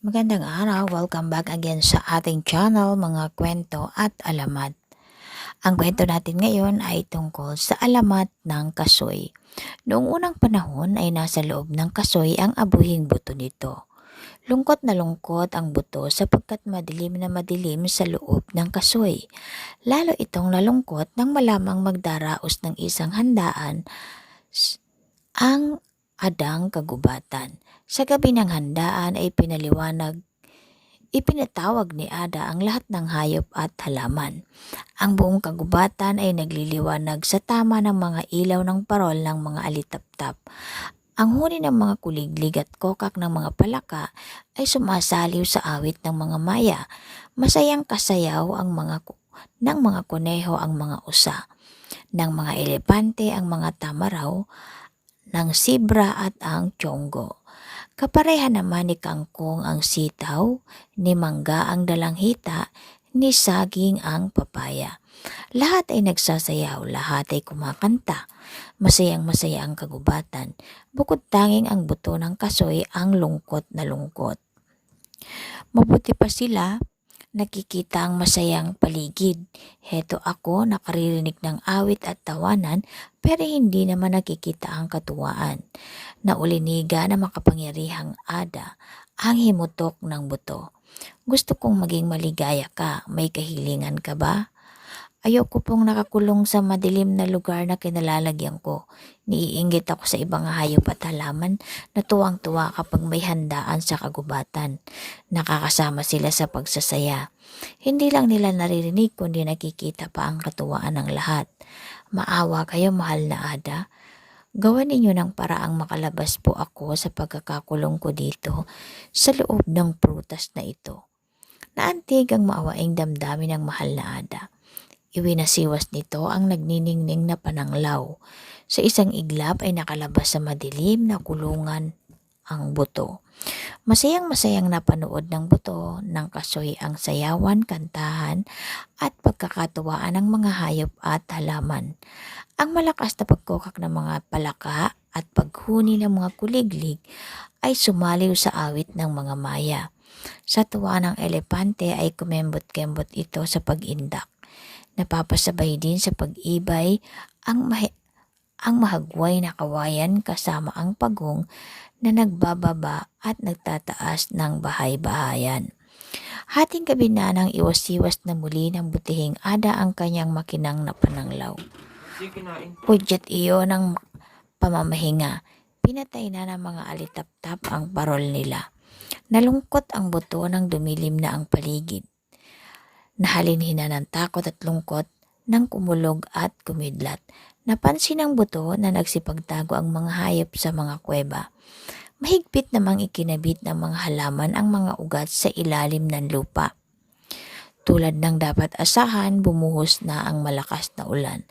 Magandang araw, welcome back again sa ating channel, mga kwento at alamat. Ang kwento natin ngayon ay tungkol sa alamat ng kasoy. Noong unang panahon ay nasa loob ng kasoy ang abuhing buto nito. Lungkot na lungkot ang buto sapagkat madilim na madilim sa loob ng kasoy. Lalo itong nalungkot nang malamang magdaraos ng isang handaan ang adang kagubatan. Sa gabi ng handaan ay ipinatawag ni Ada ang lahat ng hayop at halaman. Ang buong kagubatan ay nagliliwanag sa tama ng mga ilaw ng parol ng mga alitaptap. Ang huni ng mga kuliglig at kokak ng mga palaka ay sumasaliw sa awit ng mga maya. Masayang kasayaw ng mga kuneho ang mga usa, ng mga elepante ang mga tamaraw, ng sibra at ang tiyonggo. Kapareha naman ni kangkong ang sitaw, ni mangga ang dalanghita, ni saging ang papaya. Lahat ay nagsasayaw, lahat ay kumakanta. Masayang masaya ang kagubatan. Bukod tanging ang buto ng kasoy ang lungkot na lungkot. Mabuti pa sila, nakikita ang masayang paligid. Heto ako nakaririnig ng awit at tawanan pero hindi naman nakikita ang katuwaan. Nauliniga na makapangyarihang Ada ang himutok ng buto. Gusto kong maging maligaya ka, may kahilingan ka ba? Ayoko pong nakakulong sa madilim na lugar na kinalalagyan ko. Niiinggit ako sa ibang hayop at halaman na tuwang-tuwa kapag may handaan sa kagubatan. Nakakasama sila sa pagsasaya. Hindi lang nila naririnig kundi nakikita pa ang katuwaan ng lahat. Maawa kayo, mahal na Ada. Gawa ninyo ng paraang makalabas po ako sa pagkakakulong ko dito sa loob ng prutas na ito. Naantig ang maawaing damdamin ng mahal na Ada. Iwinasiwas nito ang nagniningning na pananglaw. Sa isang iglap ay nakalabas sa madilim na kulungan ang buto. Masayang-masayang napanood ng buto ng kasoy ang sayawan, kantahan at pagkakatuwaan ng mga hayop at halaman. Ang malakas na pagkokak ng mga palaka at paghuni ng mga kuliglig ay sumaliw sa awit ng mga maya. Sa tuwa ng elepante ay kumembot-kembot ito sa pag-indak. Napapasabay din sa pag-ibay ang mahagway na kawayan kasama ang pagong na nagbababa at nagtataas ng bahay-bahayan. Hating gabi na nang iwas-iwas na muli ng butihing Ada ang kanyang makinang na pananglaw. Pudyat iyon ng pamamahinga. Pinatay na ng mga alitaptap ang parol nila. Nalungkot ang buto nang dumilim na ang paligid. Nahalinhina ng takot at lungkot nang kumulog at kumidlat. Napansin ng buto na nagsipagtago ang mga hayop sa mga kuweba. Mahigpit namang ikinabit ng mga halaman ang mga ugat sa ilalim ng lupa. Tulad ng dapat asahan, bumuhos na ang malakas na ulan.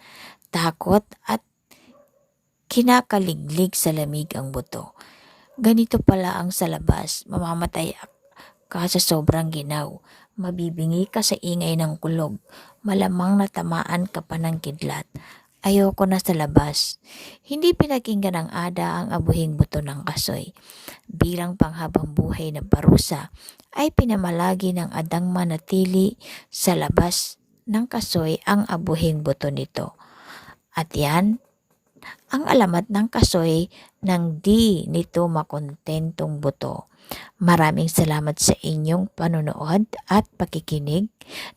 Takot at kinakaliglig sa lamig ang buto. Ganito pala ang sa labas, mamamatay ka sa sobrang ginaw. Mabibingi ka sa ingay ng kulog. Malamang natamaan ka pa ng kidlat. Ayoko na sa labas. Hindi pinakinggan ng Ada ang abuhing buto ng kasoy. Bilang panghabang buhay na parusa, ay pinamalagi ng adang manatili sa labas ng kasoy ang abuhing buto nito. At yan, ang alamat ng kasoy ng di nito makontentong buto. Maraming salamat sa inyong panonood at pakikinig.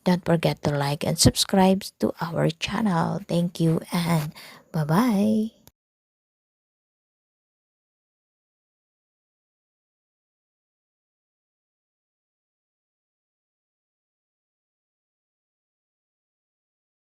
Don't forget to like and subscribe to our channel. Thank you and bye-bye.